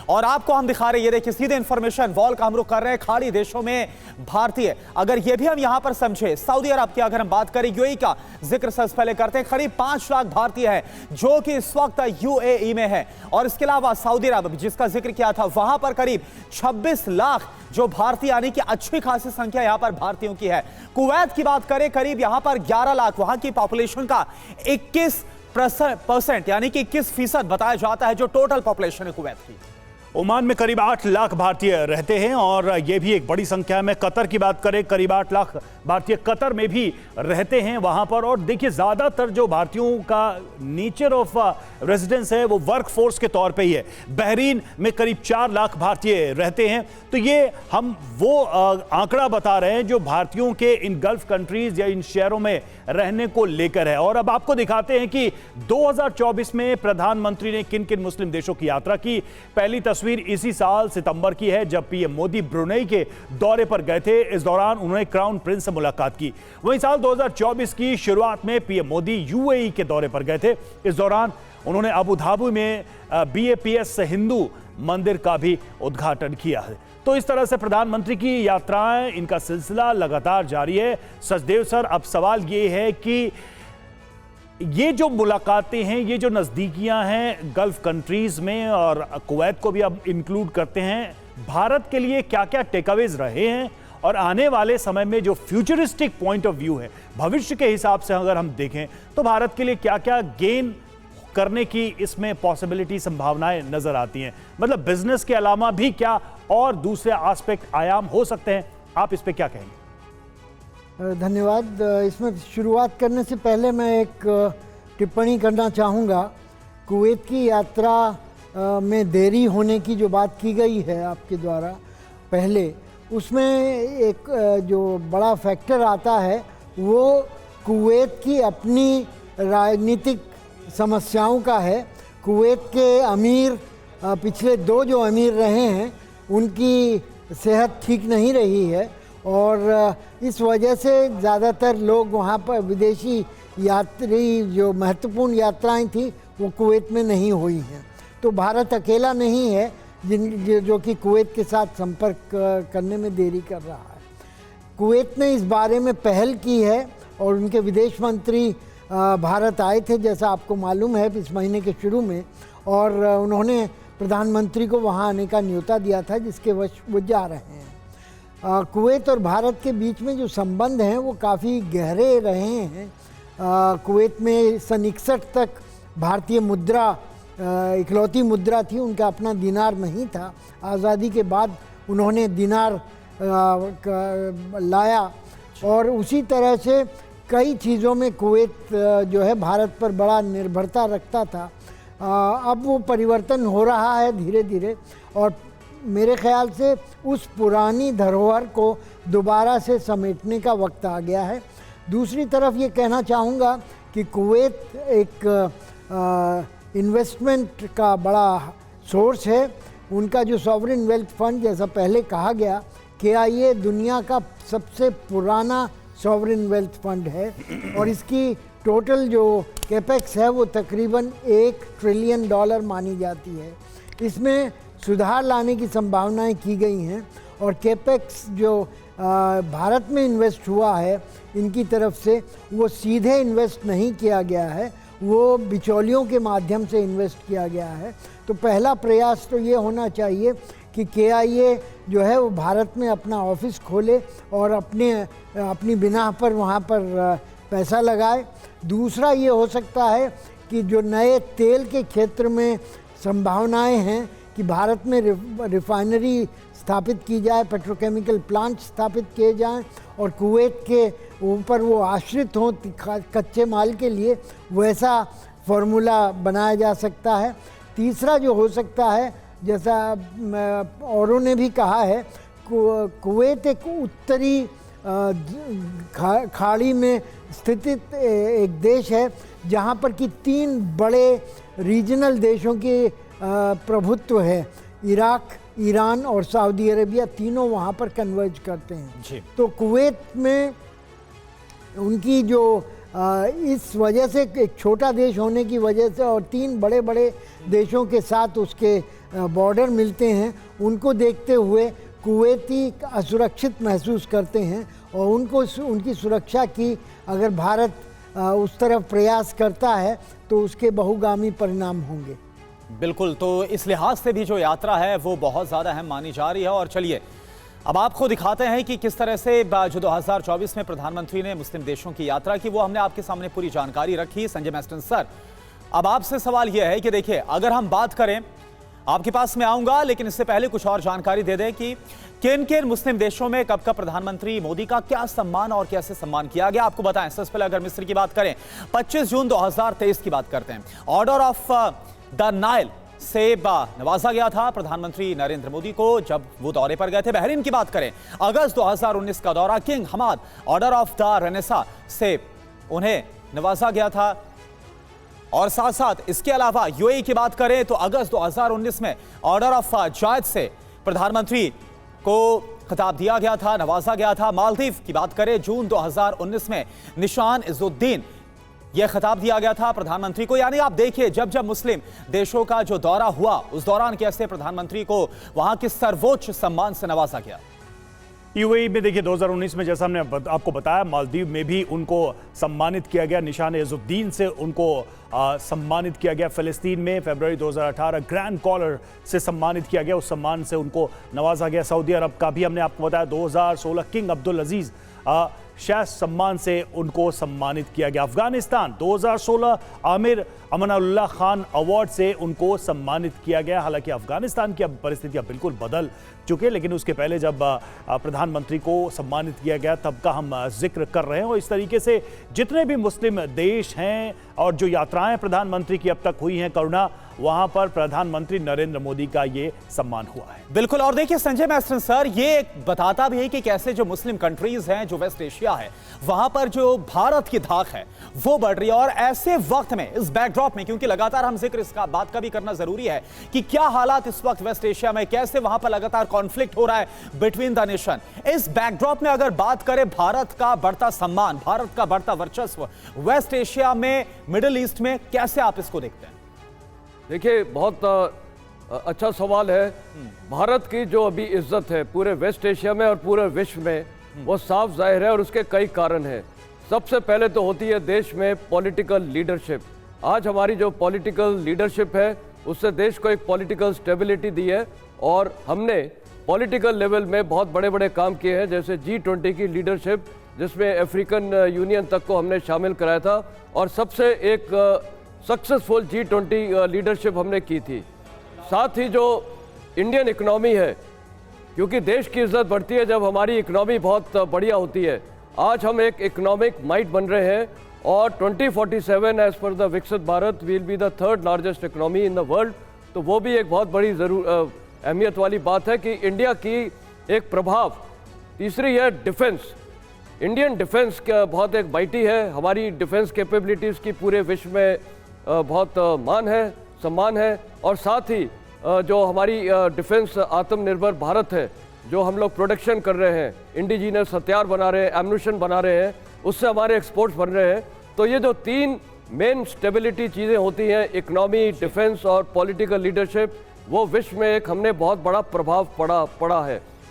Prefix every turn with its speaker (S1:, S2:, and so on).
S1: और आपको हम दिखा रहे हैं, ये देखिए सीधे इंफॉर्मेशन वॉल का हम रुख कर रहे हैं खाड़ी देशों में भारतीय। अगर ये भी हम यहां पर समझे, सऊदी अरब की अगर हम बात करें, यूएई का जिक्र सबसे पहले करते हैं, करीब 5 लाख भारतीय हैं जो कि इस वक्त यूएई में है। और इसके अलावा सऊदी अरब जिसका जिक्र किया था, वहां पर करीब 26 लाख जो भारतीय आने की अच्छी खासी संख्या यहां पर भारतीयों की है। कुवैत की बात करें, करीब यहां पर 11 लाख, वहां की पॉपुलेशन का 21% यानी कि 21% बताया जाता है जो टोटल पॉपुलेशन है कुवैत की।
S2: ओमान में करीब 8 लाख भारतीय रहते हैं और ये भी एक बड़ी संख्या में। कतर की बात करें, करीब 8 लाख भारतीय कतर में भी रहते हैं वहां पर। और देखिए ज़्यादातर जो भारतीयों का नेचर ऑफ रेजिडेंस है वो वर्क फोर्स के तौर पे ही है। बहरीन में करीब 4 लाख भारतीय रहते हैं। तो ये हम वो आंकड़ा बता रहे हैं जो भारतीयों के इन गल्फ कंट्रीज या इन शहरों में रहने को लेकर है। और अब आपको दिखाते हैं कि 2024 में प्रधानमंत्री ने किन किन मुस्लिम देशों की यात्रा की। पहली तस्वीर इसी साल सितंबर की है जब पीएम मोदी ब्रुनेई के दौरे पर गए थे। इस दौरान उन्होंने क्राउन प्रिंस से मुलाकात की। वहीं साल 2024 की शुरुआत में पीएम मोदी यूएई के दौरे पर गए थे। इस दौरान उन्होंने अबू धाबी में BAPS हिंदू मंदिर का भी उद्घाटन किया है। तो इस तरह से प्रधानमंत्री की यात्राएं, इनका सिलसिला लगातार जारी है। सचदेव सर, अब सवाल ये है कि ये जो मुलाकातें हैं, ये जो नज़दीकियां हैं गल्फ कंट्रीज में और कुवैत को भी अब इंक्लूड करते हैं, भारत के लिए क्या क्या टेकअवेज रहे हैं और आने वाले समय में जो फ्यूचरिस्टिक पॉइंट ऑफ व्यू है, भविष्य के हिसाब से अगर हम देखें तो भारत के लिए क्या क्या गेन करने की इसमें पॉसिबिलिटी, संभावनाएं नजर आती हैं? मतलब बिजनेस के अलावा भी क्या और दूसरे एस्पेक्ट, आयाम हो सकते हैं? आप इस पे क्या कहेंगे?
S3: धन्यवाद। इसमें शुरुआत करने से पहले मैं एक टिप्पणी करना चाहूँगा। कुवैत की यात्रा में देरी होने की जो बात की गई है आपके द्वारा पहले, उसमें एक जो बड़ा फैक्टर आता है वो कुवैत की अपनी राजनीतिक समस्याओं का है। कुवैत के अमीर, पिछले 2 जो अमीर रहे हैं उनकी सेहत ठीक नहीं रही है और इस वजह से ज़्यादातर लोग वहाँ पर, विदेशी यात्री जो महत्वपूर्ण यात्राएं थी वो कुवैत में नहीं हुई हैं। तो भारत अकेला नहीं है जो कि कुवैत के साथ संपर्क करने में देरी कर रहा है। कुवैत ने इस बारे में पहल की है और उनके विदेश मंत्री भारत आए थे, जैसा आपको मालूम है, इस महीने के शुरू में। और उन्होंने प्रधानमंत्री को वहाँ आने का न्योता दिया था, जिसके वश वो जा रहे हैं। कुवैत और भारत के बीच में जो संबंध हैं वो काफ़ी गहरे रहे हैं। कुवैत में सन 61 तक भारतीय मुद्रा इकलौती मुद्रा थी, उनका अपना दिनार नहीं था। आज़ादी के बाद उन्होंने दिनार लाया और उसी तरह से कई चीज़ों में कुवैत जो है भारत पर बड़ा निर्भरता रखता था। अब वो परिवर्तन हो रहा है धीरे धीरे और मेरे ख्याल से उस पुरानी धरोहर को दोबारा से समेटने का वक्त आ गया है। दूसरी तरफ ये कहना चाहूँगा कि कुवैत एक इन्वेस्टमेंट का बड़ा सोर्स है। उनका जो सॉवरेन वेल्थ फंड, जैसा पहले कहा गया, KIA दुनिया का सबसे पुराना सॉवरेन वेल्थ फंड है और इसकी टोटल जो कैपेक्स है वो तकरीबन $1 ट्रिलियन मानी जाती है। इसमें सुधार लाने की संभावनाएं की गई हैं और कैपेक्स जो भारत में इन्वेस्ट हुआ है इनकी तरफ से, वो सीधे इन्वेस्ट नहीं किया गया है, वो बिचौलियों के माध्यम से इन्वेस्ट किया गया है। तो पहला प्रयास तो ये होना चाहिए कि KIA जो है वो भारत में अपना ऑफिस खोले और अपनी बिना पर वहाँ पर पैसा लगाए। दूसरा ये हो सकता है कि जो नए तेल के क्षेत्र में संभावनाएं हैं कि भारत में रिफाइनरी स्थापित की जाए, पेट्रोकेमिकल प्लांट स्थापित किए जाएं और कुवैत के ऊपर वो आश्रित हों कच्चे माल के लिए, वैसा फार्मूला बनाया जा सकता है। तीसरा जो हो सकता है, जैसा औरों ने भी कहा है, कुवैत एक उत्तरी खाड़ी में स्थित एक देश है जहाँ पर कि 3 बड़े रीजनल देशों के प्रभुत्व है। इराक, ईरान और सऊदी अरेबिया, तीनों वहाँ पर कन्वर्ज करते हैं जी। तो कुवैत में उनकी जो इस वजह से एक छोटा देश होने की वजह से और 3 बड़े बड़े देशों के साथ उसके बॉर्डर मिलते हैं, उनको देखते हुए कुवैती असुरक्षित महसूस करते हैं और उनको उनकी सुरक्षा की अगर भारत उस तरफ प्रयास करता है तो उसके बहुगामी परिणाम होंगे।
S1: बिल्कुल, तो इस लिहाज से भी जो यात्रा है वो बहुत ज़्यादा अहम मानी जा रही है। और चलिए अब आपको दिखाते हैं कि किस तरह से जो 2024 में प्रधानमंत्री ने मुस्लिम देशों की यात्रा की, वो हमने आपके सामने पूरी जानकारी रखी। संजय मैस्टन सर, अब आपसे सवाल यह है कि देखिए, अगर हम बात करें, आपके पास में आऊंगा, लेकिन इससे पहले कुछ और जानकारी दे दें कि किन किन मुस्लिम देशों में कब कब प्रधानमंत्री मोदी का क्या सम्मान और कैसे सम्मान किया गया, आपको बताएं। सबसे पहले अगर मिस्र की बात करें, 25 जून 2023 की बात करते हैं, ऑर्डर ऑफ द नाइल से नवाजा गया था प्रधानमंत्री नरेंद्र मोदी को जब वो दौरे पर गए थे। बहरीन की बात करें, अगस्त 2019 का दौरा, King Hamad Order of the Renaissance से उन्हें नवाजा गया था। और साथ साथ इसके अलावा यूएई की बात करें तो अगस्त 2019 में ऑर्डर ऑफ जायद से प्रधानमंत्री को खिताब दिया गया था, नवाजा गया था। मालदीव की बात करें, जून 2019 में निशान इज़ुद्दीन यह खिताब दिया गया था प्रधानमंत्री को। यानी आप देखिए, जब जब मुस्लिम देशों का जो दौरा हुआ उस दौरान कैसे प्रधानमंत्री को वहां के सर्वोच्च सम्मान से नवाजा गया।
S2: यूएई में देखिए 2019 में जैसा हमने आपको बताया, मालदीव में भी उनको सम्मानित किया गया, निशान इज़ुद्दीन से उनको सम्मानित किया गया। फिलिस्तीन में फरवरी 2018 ग्रैंड कॉलर से सम्मानित किया गया, उस सम्मान से उनको नवाजा गया। सऊदी अरब का भी हमने आपको बताया 2016 किंग अब्दुल अजीज शाह सम्मान से उनको सम्मानित किया गया। अफगानिस्तान 2016 आमिर अमानुल्लाह खान अवार्ड से उनको सम्मानित किया गया। हालांकि अफगानिस्तान की अब परिस्थितियां बिल्कुल बदल चुके, लेकिन उसके पहले जब प्रधानमंत्री को सम्मानित किया गया तब का हम जिक्र कर रहे हैं। और इस तरीके से जितने भी मुस्लिम देश हैं और जो यात्राएं प्रधानमंत्री की अब तक हुई हैं करुणा, वहां पर प्रधानमंत्री नरेंद्र मोदी का ये सम्मान हुआ है।
S1: बिल्कुल, और देखिए संजय मैस्टन सर, ये बताता भी है कि कैसे जो मुस्लिम कंट्रीज हैं, जो वेस्ट एशिया है, वहां पर जो भारत की धाक है वो बढ़ रही है। और ऐसे वक्त में, इस बैकड्रॉप में, क्योंकि लगातार हम जिक्र इसका बात का भी करना जरूरी है कि क्या हालात इस वक्त वेस्ट एशिया में, कैसे वहां पर लगातार कॉन्फ्लिक्ट हो रहा है बिटवीन द नेशन। इस बैकड्रॉप में अगर बात करें भारत का बढ़ता सम्मान, भारत का बढ़ता वर्चस्व वेस्ट एशिया में, मिडिल ईस्ट में, कैसे आप इसको देखते हैं?
S4: देखिए, बहुत अच्छा सवाल है। भारत की जो अभी इज्जत है पूरे वेस्ट एशिया में और पूरे विश्व में, वो साफ जाहिर है और उसके कई कारण हैं। सबसे पहले तो होती है देश में पॉलिटिकल लीडरशिप। आज हमारी जो पॉलिटिकल लीडरशिप है उससे देश को एक पॉलिटिकल स्टेबिलिटी दी है और हमने पॉलिटिकल लेवल में बहुत बड़े बड़े काम किए हैं, जैसे G20 की लीडरशिप, जिसमें अफ्रीकन यूनियन तक को हमने शामिल कराया था और सबसे एक सक्सेसफुल G20 लीडरशिप हमने की थी। साथ ही जो इंडियन इकोनॉमी है, क्योंकि देश की इज्जत बढ़ती है जब हमारी इकोनॉमी बहुत बढ़िया होती है। आज हम एक इकोनॉमिक माइट बन रहे हैं और 2047 एज पर द विकसित Bharat will be the third largest economy in the world. तो वो भी एक बहुत बड़ी अहमियत वाली बात है कि इंडिया की एक प्रभाव। तीसरी है डिफेंस। इंडियन डिफेंस का बहुत एक माइटी है। हमारी डिफेंस कैपेबिलिटीज़ की पूरे विश्व में बहुत मान है, सम्मान है। और साथ ही जो हमारी डिफेंस आत्मनिर्भर भारत है, जो हम लोग प्रोडक्शन कर रहे हैं, इंडिजीनस हथियार बना रहे हैं, एम्यूनिशन बना रहे हैं, उससे हमारे एक्सपोर्ट्स बन रहे हैं। तो ये जो तीन मेन स्टेबिलिटी चीज़ें होती हैं, इकोनॉमी, डिफेंस और पॉलिटिकल लीडरशिप, वो विश्व में एक हमने बहुत बड़ा प्रभाव पड़ा है।